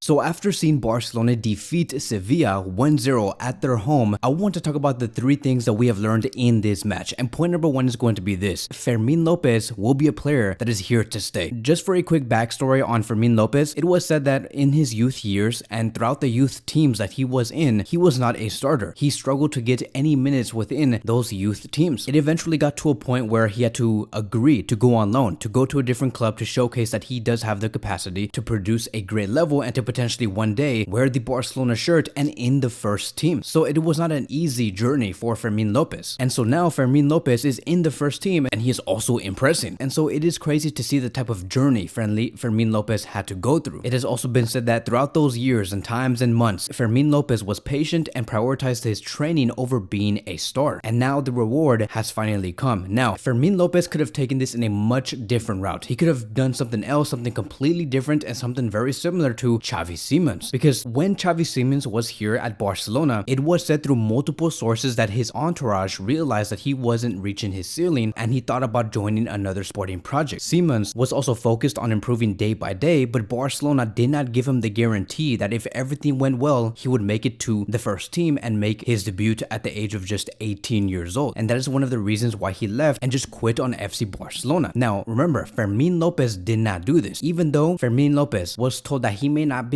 So after seeing Barcelona defeat Sevilla 1-0 at their home, I want to talk about the 3 things that we have learned in this match. And point number 1 is going to be this: Fermin Lopez will be a player that is here to stay. Just for a quick backstory on Fermin Lopez, it was said that in his youth years and throughout the youth teams that he was in, he was not a starter. He struggled to get any minutes within those youth teams. It eventually got to a point where he had to agree to go on loan, to go to a different club to showcase that he does have the capacity to produce a great level and to potentially one day wear the Barcelona shirt and in the first team. So it was not an easy journey for Fermin Lopez. And so now Fermin Lopez is in the first team and he is also impressing. And so it is crazy to see the type of journey Fermin Lopez had to go through. It has also been said that throughout those years and times and months, Fermin Lopez was patient and prioritized his training over being a star. And now the reward has finally come. Now, Fermin Lopez could have taken this in a much different route. He could have done something else, something completely different, and something very similar to Xavi Simons. Because when Xavi Simons was here at Barcelona, it was said through multiple sources that his entourage realized that he wasn't reaching his ceiling and he thought about joining another sporting project. Simons was also focused on improving day by day, but Barcelona did not give him the guarantee that if everything went well, he would make it to the first team and make his debut at the age of just 18 years old. And that is one of the reasons why he left and just quit on FC Barcelona. Now, remember, Fermin Lopez did not do this. Even though Fermin Lopez was told that he may not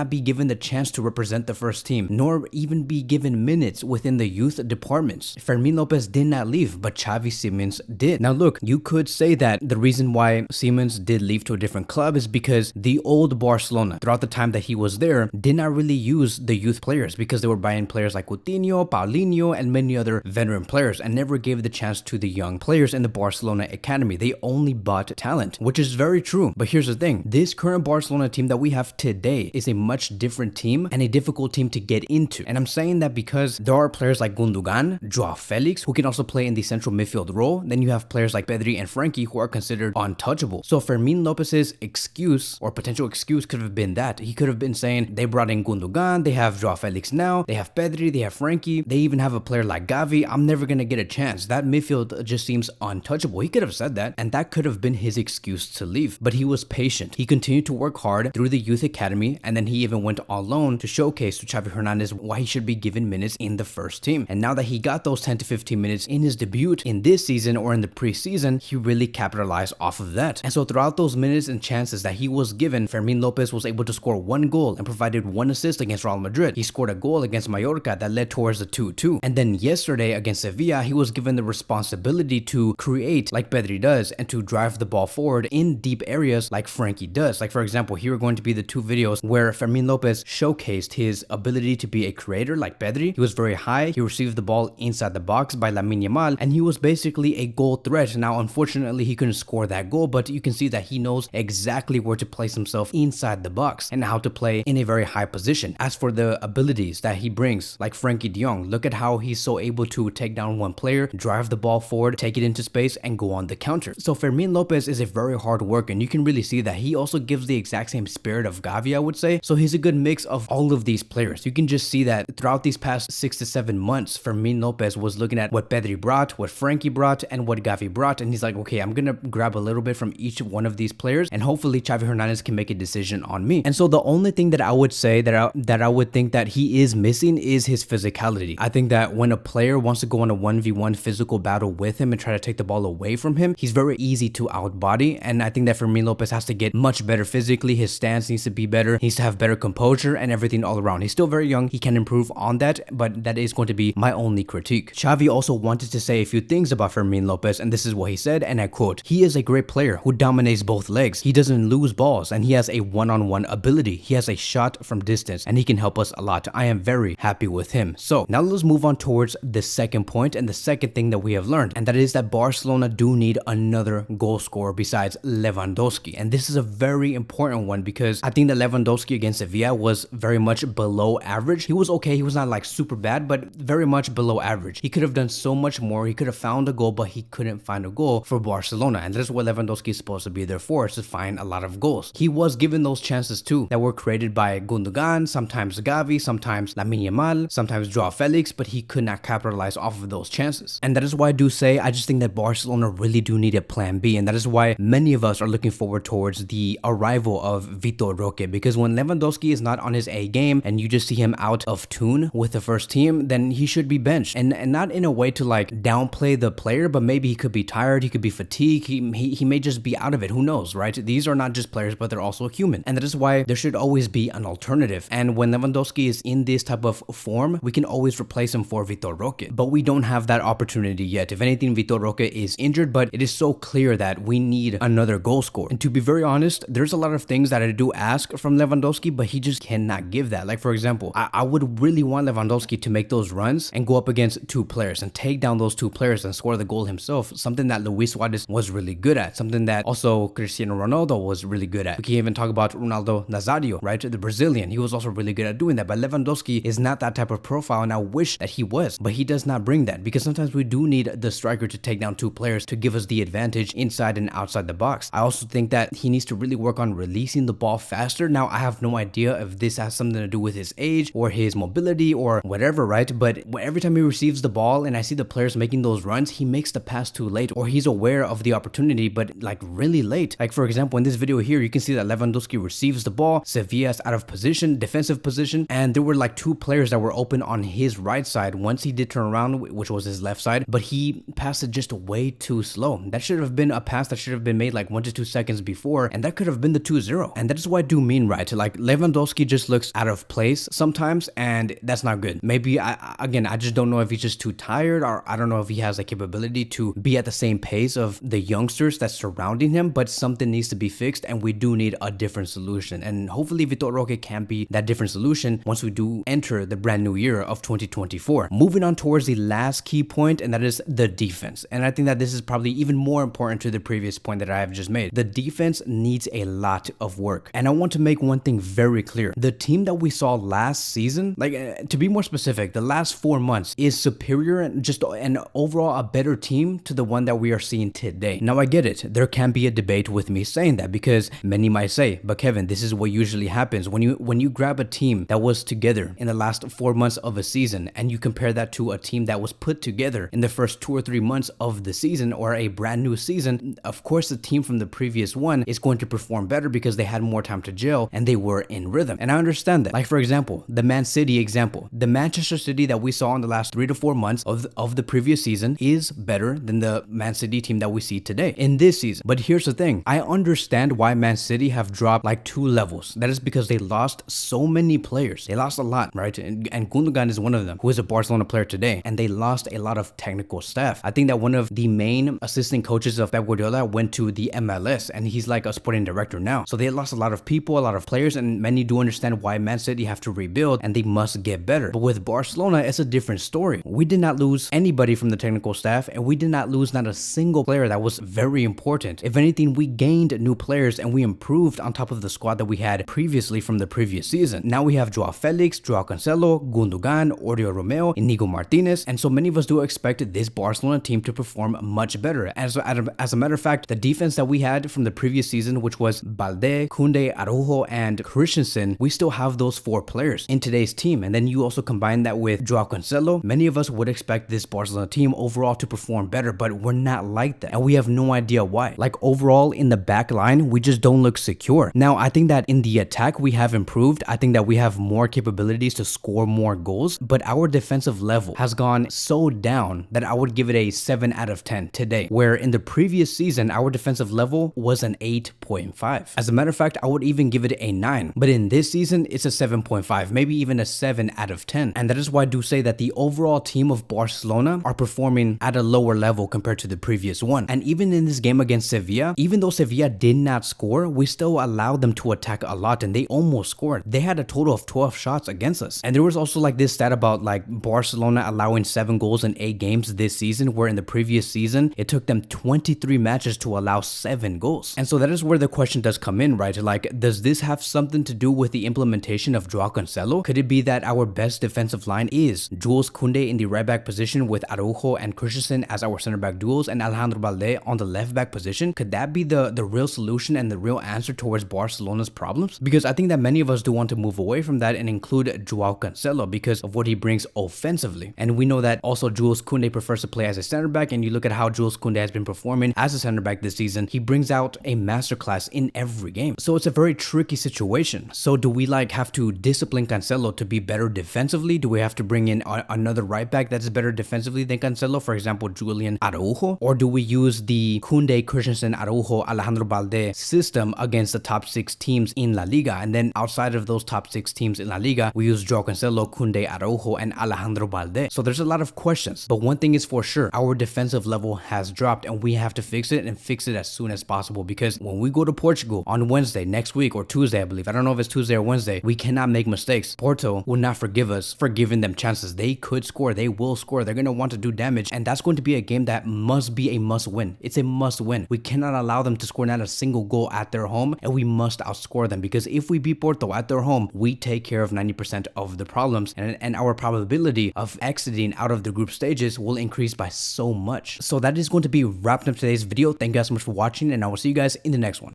be given the chance to represent the first team, nor even be given minutes within the youth departments, Fermin Lopez did not leave, but Xavi Simons did. Now look, you could say that the reason why Simons did leave to a different club is because the old Barcelona, throughout the time that he was there, did not really use the youth players because they were buying players like Coutinho, Paulinho, and many other veteran players and never gave the chance to the young players in the Barcelona academy. They only bought talent, which is very true. But here's the thing, this current Barcelona team that we have today is a much different team and a difficult team to get into. And I'm saying that because there are players like Gundogan, Joao Felix, who can also play in the central midfield role. Then you have players like Pedri and Frankie who are considered untouchable. So Fermin Lopez's excuse or potential excuse could have been that. He could have been saying they brought in Gundogan, they have Joao Felix now, they have Pedri, they have Frankie, they even have a player like Gavi. I'm never going to get a chance. That midfield just seems untouchable. He could have said that, and that could have been his excuse to leave. But he was patient. He continued to work hard through the youth academy, and then he even went on loan to showcase to Xavi Hernandez why he should be given minutes in the first team. And now that he got those 10 to 15 minutes in his debut in this season or in the preseason, he really capitalized off of that. And so throughout those minutes and chances that he was given, Fermin Lopez was able to score 1 goal and provided 1 assist against Real Madrid. He scored a goal against Mallorca that led towards the 2-2. And then yesterday against Sevilla, he was given the responsibility to create like Pedri does and to drive the ball forward in deep areas like Frankie does. Like for example, here are going to be the 2 videos where Fermin Lopez showcased his ability to be a creator like Pedri. He was very high, he received the ball inside the box by Lamine Yamal, and he was basically a goal threat. Now unfortunately he couldn't score that goal, but you can see that he knows exactly where to place himself inside the box and how to play in a very high position. As for the abilities that he brings, like Frankie de Jong, look at how he's so able to take down one player, drive the ball forward, take it into space, and go on the counter. So Fermin Lopez is a very hard worker, and you can really see that he also gives the exact same spirit of Gavi, I would say. So he's a good mix of all of these players. You can just see that throughout these past 6 to 7 months, Fermin Lopez was looking at what Pedri brought, what Frankie brought, and what Gavi brought, and he's like, okay, I'm gonna grab a little bit from each one of these players, and hopefully Xavi Hernandez can make a decision on me. And so the only thing that I would say that I would think that he is missing is his physicality. I think that when a player wants to go on a 1v1 physical battle with him and try to take the ball away from him, he's very easy to outbody, and I think that Fermin Lopez has to get much better physically. His stance needs to be better, he needs to have better composure and everything all around. He's still very young, he can improve on that, but that is going to be my only critique. Xavi also wanted to say a few things about Fermin Lopez, and this is what he said, and I quote, "He is a great player who dominates both legs. He doesn't lose balls, and he has a one-on-one ability. He has a shot from distance, and he can help us a lot. I am very happy with him." So now let's move on towards the second point and the second thing that we have learned, and that is that Barcelona do need another goal scorer besides Lewandowski. And this is a very important one because I think that Lewandowski against Sevilla was very much below average. He was okay, he was not like super bad, but very much below average. He could have done so much more. He could have found a goal, but he couldn't find a goal for Barcelona, and that's what Lewandowski is supposed to be there for, is to find a lot of goals. He was given those chances too that were created by Gundogan, sometimes Gavi, sometimes Lamine Yamal, sometimes Joao Felix, but he could not capitalize off of those chances. And that is why I do say I just think that Barcelona really do need a plan B, and that is why many of us are looking forward towards the arrival of Vitor Roque Roque, because when Lewandowski is not on his A game and you just see him out of tune with the first team, then he should be benched. And not in a way to like downplay the player, but maybe he could be tired, he could be fatigued, he may just be out of it. Who knows, right? These are not just players, but they're also human. And that is why there should always be an alternative. And when Lewandowski is in this type of form, we can always replace him for Vitor Roque. But we don't have that opportunity yet. If anything, Vitor Roque is injured, but it is so clear that we need another goal scorer. And to be very honest, there's a lot of things that I do ask from Lewandowski, but he just cannot give that. Like, for example, I would really want Lewandowski to make those runs and go up against two players and take down those two players and score the goal himself, something that Luis Suarez was really good at, something that also Cristiano Ronaldo was really good at. We can even talk about Ronaldo Nazario, right? The Brazilian. He was also really good at doing that, but Lewandowski is not that type of profile, and I wish that he was, but he does not bring that, because sometimes we do need the striker to take down two players to give us the advantage inside and outside the box. I also think that he needs to really work on releasing the ball faster. Now, I have no idea if this has something to do with his age or his mobility or whatever, right? But every time he receives the ball and I see the players making those runs, he makes the pass too late, or he's aware of the opportunity, but like really late. Like, for example, in this video here, you can see that Lewandowski receives the ball, Sevilla is out of position, defensive position, and there were like two players that were open on his right side once he did turn around, which was his left side, but he passed it just way too slow. That should have been a pass that should have been made like 1 to 2 seconds before, and that could have been the 2-0. And that is what I do mean, right? Like, Lewandowski just looks out of place sometimes, and that's not good. Maybe I just don't know if he's just too tired, or I don't know if he has the capability to be at the same pace of the youngsters that's surrounding him, but something needs to be fixed, and we do need a different solution. And hopefully Vitor Roque can be that different solution once we do enter the brand new year of 2024. Moving on towards the last key point, and that is the defense. And I think that this is probably even more important to the previous point that I have just made. The defense needs a lot of work. And I want to make one thing very clear. The team that we saw last season, like to be more specific, the last 4 months is superior and just an overall a better team to the one that we are seeing today. Now, I get it. There can be a debate with me saying that, because many might say, but Kevin, this is what usually happens when you grab a team that was together in the last 4 months of a season and you compare that to a team that was put together in the first 2 or 3 months of the season or a brand new season. Of course, the team from the previous one is going to perform better because they had more time to gel and they were in rhythm. And I understand that. Like, for example, the Man City example, the Manchester City that we saw in the last 3 to 4 months of the previous season is better than the Man City team that we see today in this season. But here's the thing. I understand why Man City have dropped like 2 levels. That is because they lost so many players. They lost a lot, right? And Gundogan is one of them, who is a Barcelona player today. And they lost a lot of technical staff. I think that one of the main assistant coaches of Pep Guardiola went to the MLS, and he's like a sporting director now. So they lost a lot of people, a lot of players, and many do understand why Man City have to rebuild and they must get better. But with Barcelona, it's a different story. We did not lose anybody from the technical staff, and we did not lose not a single player that was very important. If anything, we gained new players and we improved on top of the squad that we had previously from the previous season. Now we have Joao Felix, Joao Cancelo, Gundogan, Oriol Romeo, Inigo Martinez, and so many of us do expect this Barcelona team to perform much better. As a matter of fact, the defense that we had from the previous season, which was Balde, Koundé, Araujo, and Christensen, we still have those 4 players in today's team. And then you also combine that with Joao Cancelo. Many of us would expect this Barcelona team overall to perform better, but we're not like that. And we have no idea why. Like, overall in the back line, we just don't look secure. Now, I think that in the attack, we have improved. I think that we have more capabilities to score more goals, but our defensive level has gone so down that I would give it a 7 out of 10 today, where in the previous season, our defensive level was an 8.5. As a matter of fact, I would even give it a 9, but in this season, it's a 7.5, maybe even a 7 out of 10. And that is why I do say that the overall team of Barcelona are performing at a lower level compared to the previous one. And even in this game against Sevilla, even though Sevilla did not score, we still allowed them to attack a lot, and they almost scored. They had a total of 12 shots against us. And there was also like this stat about like Barcelona allowing 7 goals in 8 games this season, where in the previous season, it took them 23 matches to allow 7 goals. And so that is where the question does come in, right? Like, does this have something to do with the implementation of Joao Cancelo? Could it be that our best defensive line is Jules Koundé in the right back position with Araujo and Christensen as our center back duos and Alejandro Balde on the left back position? Could that be the real solution and the real answer towards Barcelona's problems? Because I think that many of us do want to move away from that and include Joao Cancelo because of what he brings offensively. And we know that also Jules Koundé prefers to play as a center back, and you look at how Jules Koundé has been performing as a center back this season, he brings out a masterclass in every game. So it's a very tricky situation. So do we like have to discipline Cancelo to be better defensively? Do we have to bring in another right back that's better defensively than Cancelo? For example, Julian Araujo? Or do we use the Koundé, Christensen, Araujo, Alejandro Balde system against the top 6 teams in La Liga? And then outside of those top 6 teams in La Liga, we use Joao Cancelo, Koundé, Araujo, and Alejandro Balde. So there's a lot of questions. But one thing is for sure, our defensive level has dropped and we have to fix it and fix it as soon as possible, because when we go to Portugal on Wednesday next week, or Tuesday, I believe, I don't know if it's Tuesday or Wednesday, we cannot make mistakes. Porto will not forgive us for giving them chances. They could score, they will score, they're going to want to do damage, and that's going to be a game that must be a must win. It's a must win. We cannot allow them to score not a single goal at their home, and we must outscore them, because if we beat Porto at their home, we take care of 90% of the problems, and our probability of exiting out of the group stages will increase by so much. So that is going to be wrapping up today's video. Thank you guys so much for watching, and I will see you guys in the next one.